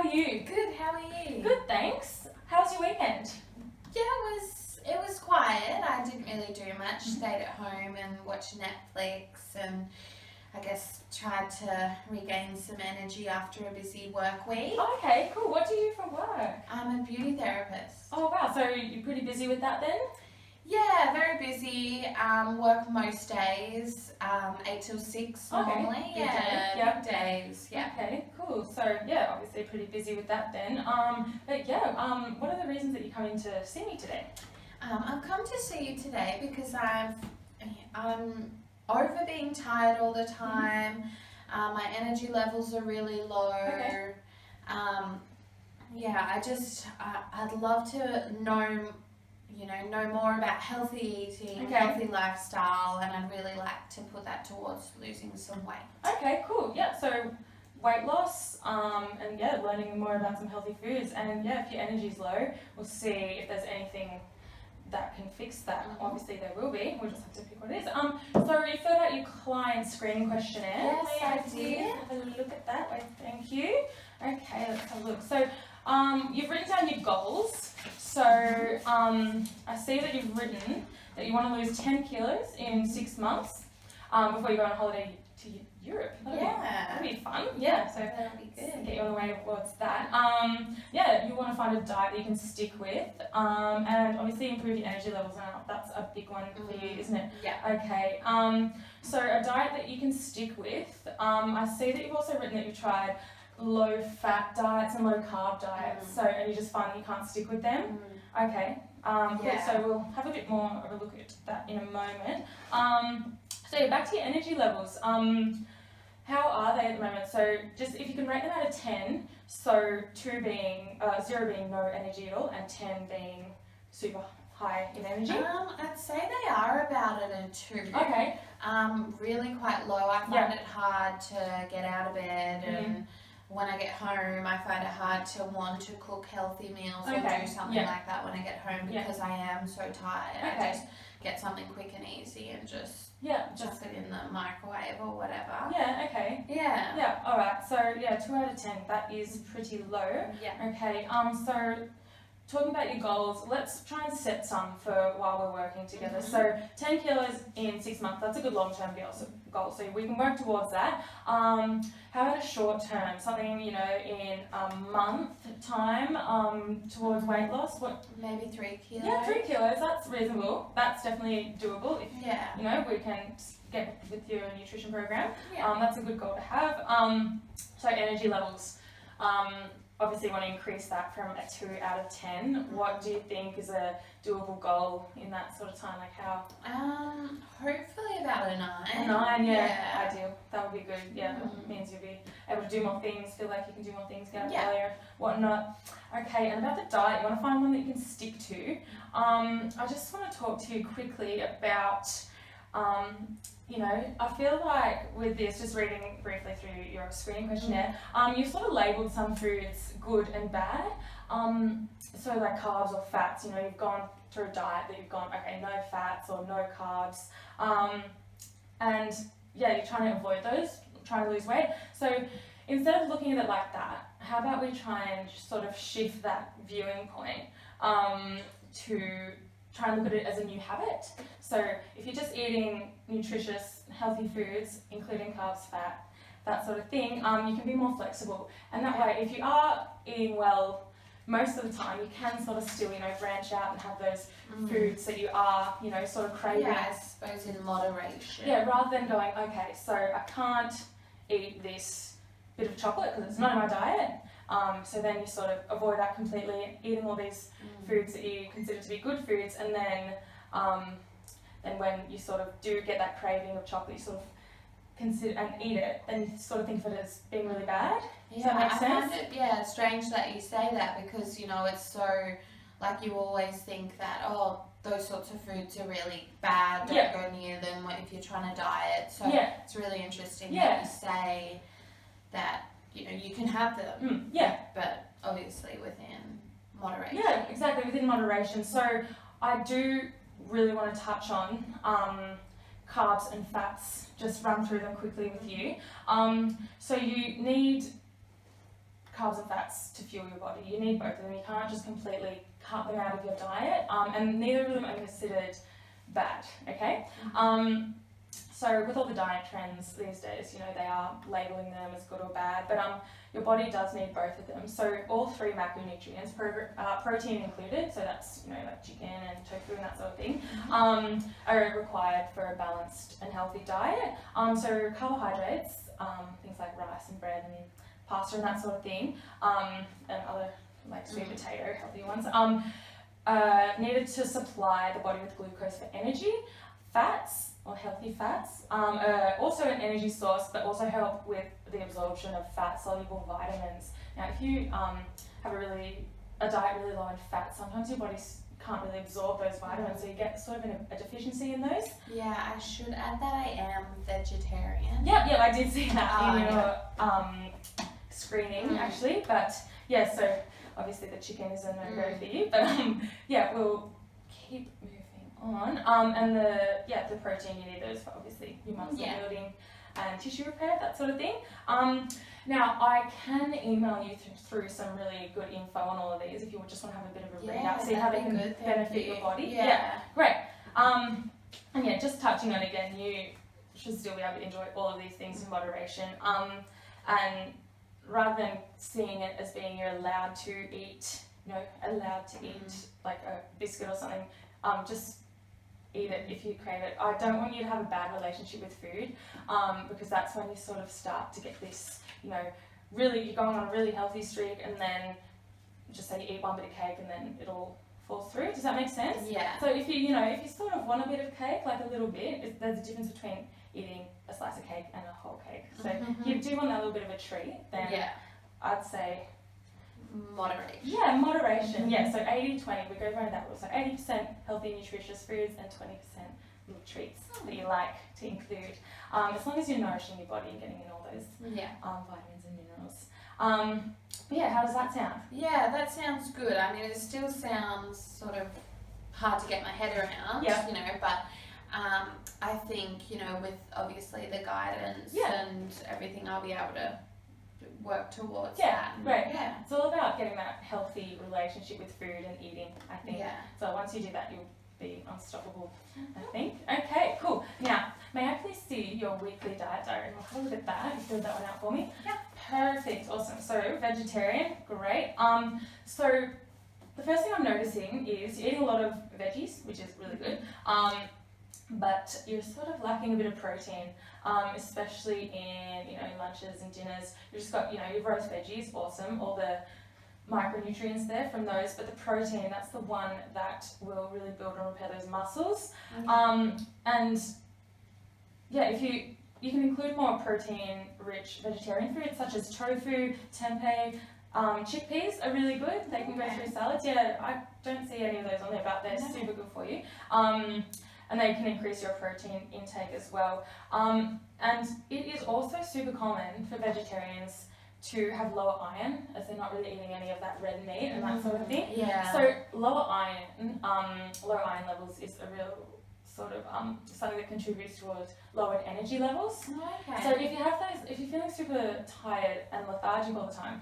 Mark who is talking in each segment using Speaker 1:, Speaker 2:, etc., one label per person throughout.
Speaker 1: are you?
Speaker 2: Good, how are you?
Speaker 1: Good, thanks. How was your weekend?
Speaker 2: Yeah, it was quiet. I didn't really do much. Stayed at home and watched Netflix and I guess tried to regain some energy after a busy work week.
Speaker 1: Oh, okay, cool. What do you do for work?
Speaker 2: I'm a beauty therapist.
Speaker 1: Oh wow, so you're pretty busy with that then?
Speaker 2: Yeah, very busy. Work most days, 8 till 6 normally.
Speaker 1: Good day.
Speaker 2: Yeah, good days. Yeah.
Speaker 1: Okay, cool. So yeah, obviously pretty busy with that then. But yeah, what are the reasons that you come in to see me today?
Speaker 2: I've come to see you today because I'm over being tired all the time. My energy levels are really low.
Speaker 1: Okay.
Speaker 2: Yeah, I'd love to know more about healthy eating,
Speaker 1: Okay.
Speaker 2: healthy lifestyle, and I'd really like to put that towards losing some weight.
Speaker 1: Okay, cool. Yeah, so weight loss, and yeah, learning more about some healthy foods, and yeah, if your energy's low, we'll see if there's anything that can fix that. Obviously there will be, we'll just have to pick what it is. So you filled out your client screening questionnaire.
Speaker 2: Yes, I did.
Speaker 1: Have a look at that. Wait, thank you. Okay, let's have a look. So you've written down your goals. So I see that you've written that you want to lose 10 kilos in 6 months before you go on holiday to Europe. That'll be fun. Yeah, so
Speaker 2: That'll be good.
Speaker 1: get you on the way towards that. Yeah, you want to find a diet that you can stick with, and obviously improve your energy levels. Now that's a big one for you, isn't it?
Speaker 2: Yeah.
Speaker 1: Okay. So a diet that you can stick with. I see that you've also written that you've tried low fat diets and low carb diets. So and you just find that you can't stick with them. Okay. Good.
Speaker 2: Yeah.
Speaker 1: So we'll have a bit more of a look at that in a moment. So yeah, back to your energy levels. How are they at the moment? So just if you can rate them out of 10, so 0 being no energy at all, and 10 being super high in energy.
Speaker 2: I'd say they are about at a 2.
Speaker 1: Okay.
Speaker 2: Really quite low. I find it hard to get out of bed, and when I get home, I find it hard to want to cook healthy meals or do something like that when I get home because I am so tired. I just get something quick and easy and just chuck it in the microwave or whatever.
Speaker 1: Yeah. Okay.
Speaker 2: Yeah.
Speaker 1: Yeah. All right. So yeah, 2 out of 10. That is pretty low.
Speaker 2: Yeah.
Speaker 1: Okay. So talking about your goals, let's try and set some for while we're working together. So 10 kilos in 6 months, that's a good long-term goal. So we can work towards that. How about a short term, something, in a month time towards weight loss? What?
Speaker 2: Maybe 3 kilos.
Speaker 1: Yeah, 3 kilos, that's reasonable. That's definitely doable if, we can get with your nutrition program.
Speaker 2: Yeah.
Speaker 1: That's a good goal to have. So energy levels. Obviously want to increase that from a 2 out of 10. What do you think is a doable goal in that sort of time? Like how?
Speaker 2: Hopefully about a 9.
Speaker 1: A 9, yeah. Ideal. That would be good. Yeah, that means you'll be able to do more things, feel like you can do more things, get up earlier, whatnot. Okay, and about the diet, you want to find one that you can stick to. I just want to talk to you quickly about I feel like with this, just reading briefly through your screening questionnaire, you've sort of labelled some foods good and bad. So like carbs or fats, you've gone through a diet that you've gone, okay, no fats or no carbs. And yeah, you're trying to avoid those, trying to lose weight. So instead of looking at it like that, how about we try and sort of shift that viewing point to try and look at it as a new habit. So if you're just eating nutritious, healthy foods, including carbs, fat, that sort of thing, you can be more flexible. And that way, if you are eating well most of the time, you can sort of still, branch out and have those foods that you are, sort of craving.
Speaker 2: Yeah, I suppose in moderation.
Speaker 1: Yeah, rather than going, okay, so I can't eat this bit of chocolate because it's not in my diet. So then you sort of avoid that completely, eating all these foods that you consider to be good foods, and then when you sort of do get that craving of chocolate, you sort of consider and eat it, then you sort of think of it as being really bad. Does that make sense?
Speaker 2: I find it strange that you say that because it's so like you always think that those sorts of foods are really bad, don't go near them if you're trying to diet. So it's really interesting that you say that you can have them, but obviously within moderation.
Speaker 1: Yeah, exactly, within moderation. So I do really want to touch on carbs and fats, just run through them quickly with you. So you need carbs and fats to fuel your body. You need both of them. You can't just completely cut them out of your diet, and neither of them are considered bad, okay? So with all the diet trends these days, you know, they are labelling them as good or bad, but your body does need both of them. So all 3 macronutrients, protein included, so that's, you know, like chicken and tofu and that sort of thing, are required for a balanced and healthy diet. So carbohydrates, things like rice and bread and pasta and that sort of thing, and other like sweet potato, healthy ones, needed to supply the body with glucose for energy. Fats, or healthy fats, are also an energy source, but also help with the absorption of fat-soluble vitamins. Now, if you have a diet really low in fat, sometimes your body can't really absorb those vitamins, so you get sort of a deficiency in those.
Speaker 2: Yeah, I should add that I am vegetarian.
Speaker 1: Yeah, I did see that in your screening, actually, but yeah, so obviously the chicken is a no-go for you, but yeah, we'll keep moving on. And the protein you need those for obviously your muscle building and tissue repair, that sort of thing. Now I can email you through some really good info on all of these if you just want to have a bit of a read up, see how they can benefit your body. Yeah, great. And yeah, just touching on again, you should still be able to enjoy all of these things in moderation. And rather than seeing it as being you're allowed to eat, like a biscuit or something, just eat it if you crave it. I don't want you to have a bad relationship with food, because that's when you sort of start to get this, you know, really, you're going on a really healthy streak and then just say you eat one bit of cake and then it all falls through. Does that make sense? Yeah. So if you sort of want a bit of cake, like a little bit, there's a difference between eating a slice of cake and a whole cake. So if you do want that little bit of a treat, then I'd say
Speaker 2: moderation.
Speaker 1: Yeah, moderation. Yeah, so 80-20, we go around that rule. So 80% healthy, nutritious foods and 20% little treats that you like to include. As long as you're nourishing your body and getting in all those vitamins and minerals. But yeah, how does that sound?
Speaker 2: Yeah, that sounds good. I mean, it still sounds sort of hard to get my head around, you know, but I think, you know, with obviously the guidance and everything, I'll be able to work towards that.
Speaker 1: Great. Yeah, it's all about getting that healthy relationship with food and eating, I think. Yeah. So once you do that, you'll be unstoppable, I think. Okay, cool. Now, may I please see your weekly diet diary? I'll have a look at that. You fill that one out for me. Yeah. Perfect. Awesome. So vegetarian, great. So the first thing I'm noticing is you're eating a lot of veggies, which is really good. But you're sort of lacking a bit of protein, especially in, you know, lunches and dinners. You've just got, you know, your roast veggies, awesome, all the micronutrients there from those, but the protein, that's the one that will really build and repair those muscles. And yeah, if you can include more protein-rich vegetarian foods such as tofu, tempeh, chickpeas are really good. They can go through salads. Yeah, I don't see any of those on there, but they're super good for you. And they can increase your protein intake as well. And it is also super common for vegetarians to have lower iron, as they're not really eating any of that red meat and that sort of thing. Yeah. So lower iron levels is a real sort of something that contributes towards lowered energy levels. Okay. So if you're feeling super tired and lethargic all the time,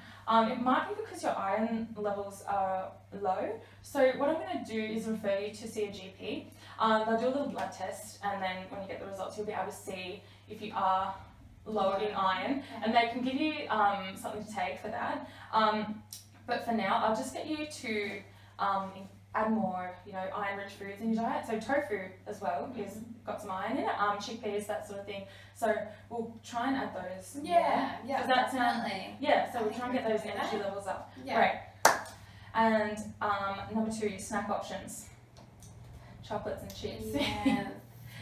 Speaker 1: it might be because your iron levels are low. So what I'm going to do is refer you to see a GP. They'll do a little blood test, and then when you get the results, you'll be able to see if you are low in iron, and they can give you something to take for that. But for now, I'll just get you to add more, you know, iron-rich foods in your diet. So tofu as well is got some iron in it. Chickpeas, that sort of thing. So we'll try and add those. Yeah, definitely. So we'll try and get those energy levels up. Yeah. Great. And number 2, snack options. Chocolates and chips.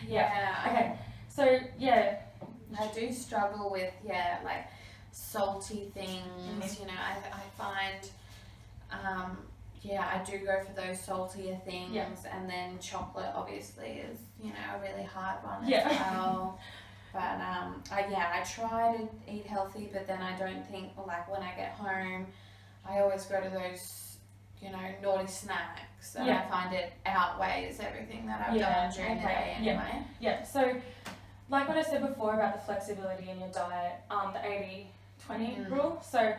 Speaker 1: Yeah. Okay. So
Speaker 2: I do struggle with like salty things. You know, I find I do go for those saltier things, and then chocolate obviously is, you know, a really hard one as well. But I try to eat healthy, but then I don't think, like, when I get home, I always go to those, you know, naughty snacks, and I find it outweighs everything that I've done during the day anyway.
Speaker 1: So like what I said before about the flexibility in your diet, the 80-20 rule. So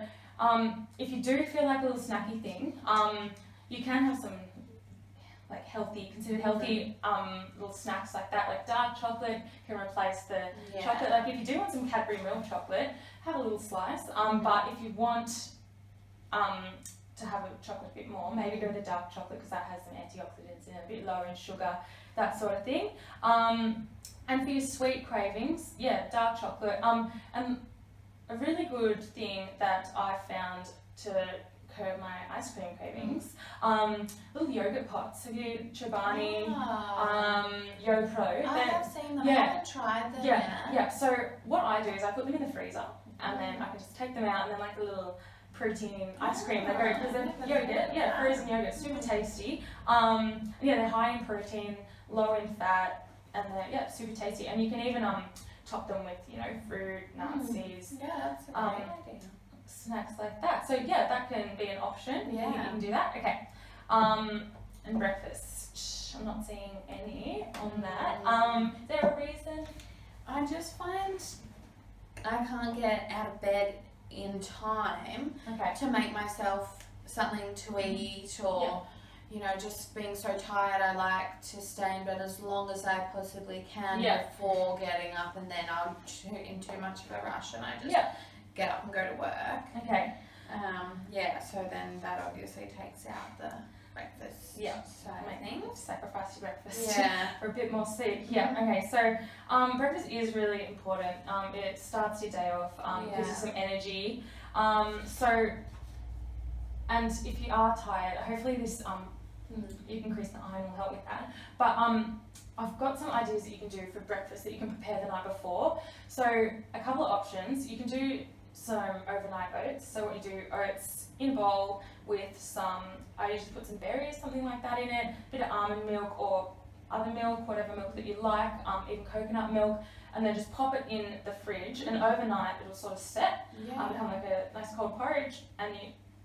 Speaker 1: if you do feel like a little snacky thing, you can have some like considered healthy little snacks like that, like dark chocolate can replace the chocolate. Like if you do want some Cadbury milk chocolate, have a little slice. But if you want to have a chocolate a bit more, maybe go to dark chocolate because that has some antioxidants in it, a bit lower in sugar, that sort of thing. And for your sweet cravings, dark chocolate. And a really good thing that I found to curb my ice cream cravings, little yogurt pots. Have you Chobani, YoPro?
Speaker 2: I have seen them. I haven't tried them yet.
Speaker 1: Yeah. So what I do is I put them in the freezer, and then I can just take them out, and then like a little protein ice cream. They go because they're yogurt, frozen yogurt, super tasty. They're high in protein, low in fat, and they're super tasty. And you can even top them with fruit, nuts, seeds.
Speaker 2: Yeah, that's a great idea.
Speaker 1: Snacks like that. So that can be an option. Yeah, you can do that. Okay. And breakfast. I'm not seeing any on that. Is there a reason?
Speaker 2: I just find I can't get out of bed in time to make myself something to eat, or just being so tired. I like to stay in bed as long as I possibly can before getting up, and then I'm in too much of a rush and I just get up and go to work.
Speaker 1: Okay.
Speaker 2: So then that obviously takes out the breakfast.
Speaker 1: Sacrifice your breakfast for a bit more sleep. Okay. So breakfast is really important. It starts your day off, gives you some energy. And if you are tired, hopefully this increased iron will help with that. But I've got some ideas that you can do for breakfast that you can prepare the night before. So a couple of options. You can do some overnight oats. So what you do, oats in a bowl with some, I usually put some berries, something like that in it, a bit of almond milk or other milk, whatever milk that you like, even coconut milk, and then just pop it in the fridge, and overnight it'll sort of set, become like a nice cold porridge, and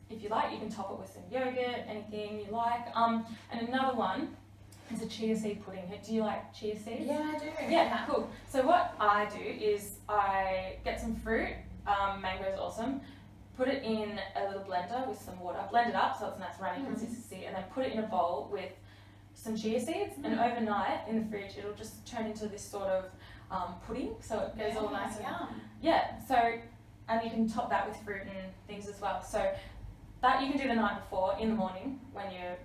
Speaker 1: if you like, you can top it with some yogurt, anything you like. And another one is a chia seed pudding. Do you like chia seeds?
Speaker 2: Yeah, I do.
Speaker 1: Yeah, cool. So what I do is I get some fruit, mango is awesome, put it in a little blender with some water, blend it up so it's a nice runny consistency, and then put it in a bowl with some chia seeds, and overnight in the fridge it'll just turn into this sort of pudding, so it goes all nice and and you can top that with fruit and things as well. So that you can do the night before, in the morning when you're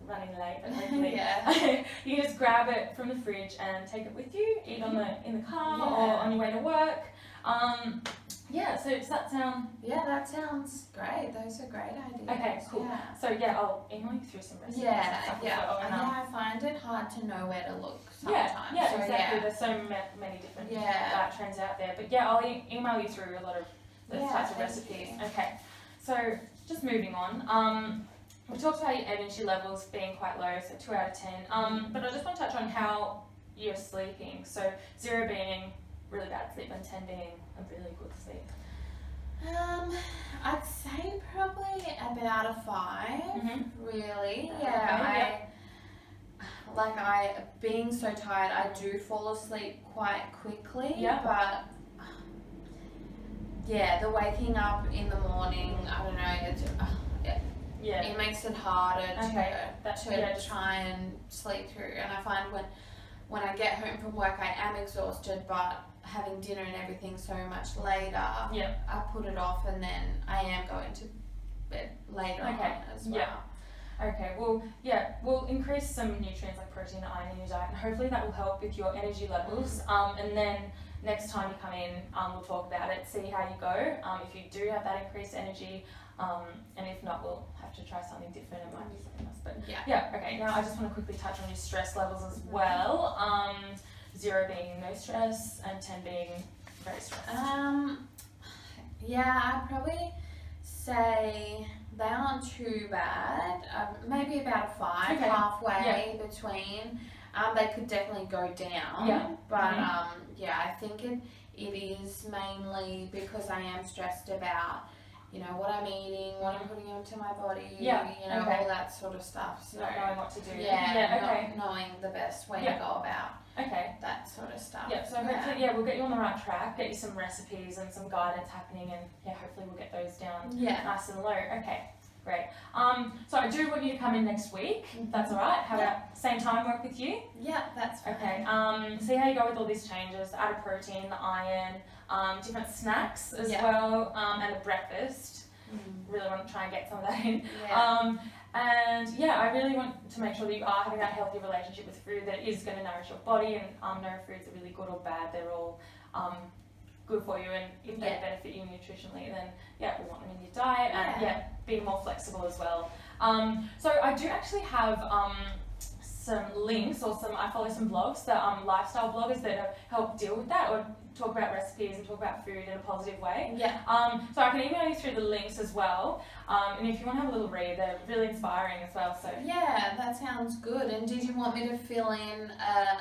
Speaker 1: running late, but hopefully you can just grab it from the fridge and take it with you, eat in the car or on your way to work. So does that sound?
Speaker 2: Yeah, that sounds great. Those are great ideas.
Speaker 1: Okay, cool.
Speaker 2: Yeah.
Speaker 1: So I'll email you through some recipes.
Speaker 2: I find it hard to know where to look sometimes.
Speaker 1: Exactly. There's so many different trends out there. But I'll email you through a lot of those types of recipes. Okay. So just moving on. We talked about your energy levels being quite low, so 2 out of 10. But I just want to touch on how you're sleeping. So 0 being really bad sleep and 10 being a really good sleep.
Speaker 2: I'd say probably about a 5. Really. Being so tired, I do fall asleep quite quickly. But the waking up in the morning, I don't know. It makes it harder to try and sleep through. And I find when I get home from work, I am exhausted, but having dinner and everything so much later, I put it off, and then I am going to bed later on as well. Okay, well, we'll increase some nutrients like protein and iron in your diet, and hopefully that will help with your energy levels. And then next time you come in, we'll talk about it, see how you go, if you do have that increased energy, and if not, we'll have to try something different. It might be something else, but okay. Now I just want to quickly touch on your stress levels as well. 0 being no stress and 10 being very stressed. I'd probably say they aren't too bad. Maybe about a 5, halfway between. They could definitely go down, but I think it is mainly because I am stressed about what I'm eating, what I'm putting into my body, all that sort of stuff. So
Speaker 1: not knowing what to do.
Speaker 2: Not knowing the best way to go about
Speaker 1: Okay.
Speaker 2: that sort of stuff.
Speaker 1: Yeah, so hopefully, we'll get you on the right track, get you some recipes and some guidance happening, and hopefully we'll get those down nice and low. Okay, great. So I do want you to come in next week, if that's alright. How about same time work with you?
Speaker 2: Yeah, that's fine.
Speaker 1: Okay, see how you go with all these changes, add a protein, the iron, different snacks as well, and a breakfast. Really want to try and get some of that in. And I really want to make sure that you are having that healthy relationship with food that is going to nourish your body, and no foods are really good or bad, they're all good for you, and if they benefit you nutritionally, then we want them in your diet, and being more flexible as well. So I do actually have some links, or I follow some blogs that lifestyle bloggers that help deal with that, or talk about recipes and talk about food in a positive way. So I can email you through the links as well, and if you want to have a little read, they're really inspiring as well. So
Speaker 2: that sounds good. And did you want me to fill in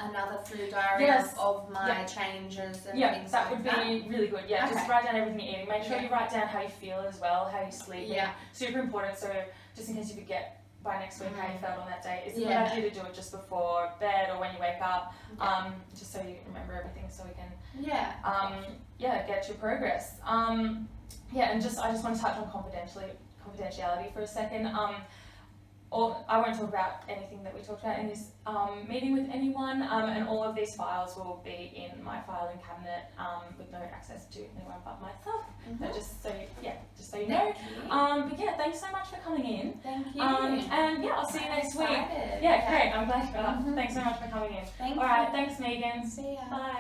Speaker 2: another food diary of my changes and things
Speaker 1: that
Speaker 2: like
Speaker 1: would be really good. Just write down everything you're eating. Make sure you write down how you feel as well, how you sleep. Super important. So just in case you forget by next week how you felt on that day, it's a good idea to do it just before bed or when you wake up, just so you remember everything, so we can get your progress. And I just want to touch on confidentiality for a second. I won't talk about anything that we talked about in this meeting with anyone, and all of these files will be in my filing cabinet with no access to anyone but myself. So just so you know. But thanks so much for coming in.
Speaker 2: Thank you.
Speaker 1: And I'll see you next week. Great. I'm glad you got up. Thanks so much for coming in.
Speaker 2: Thank you.
Speaker 1: All right. Thanks, Megan.
Speaker 2: See ya.
Speaker 1: Bye.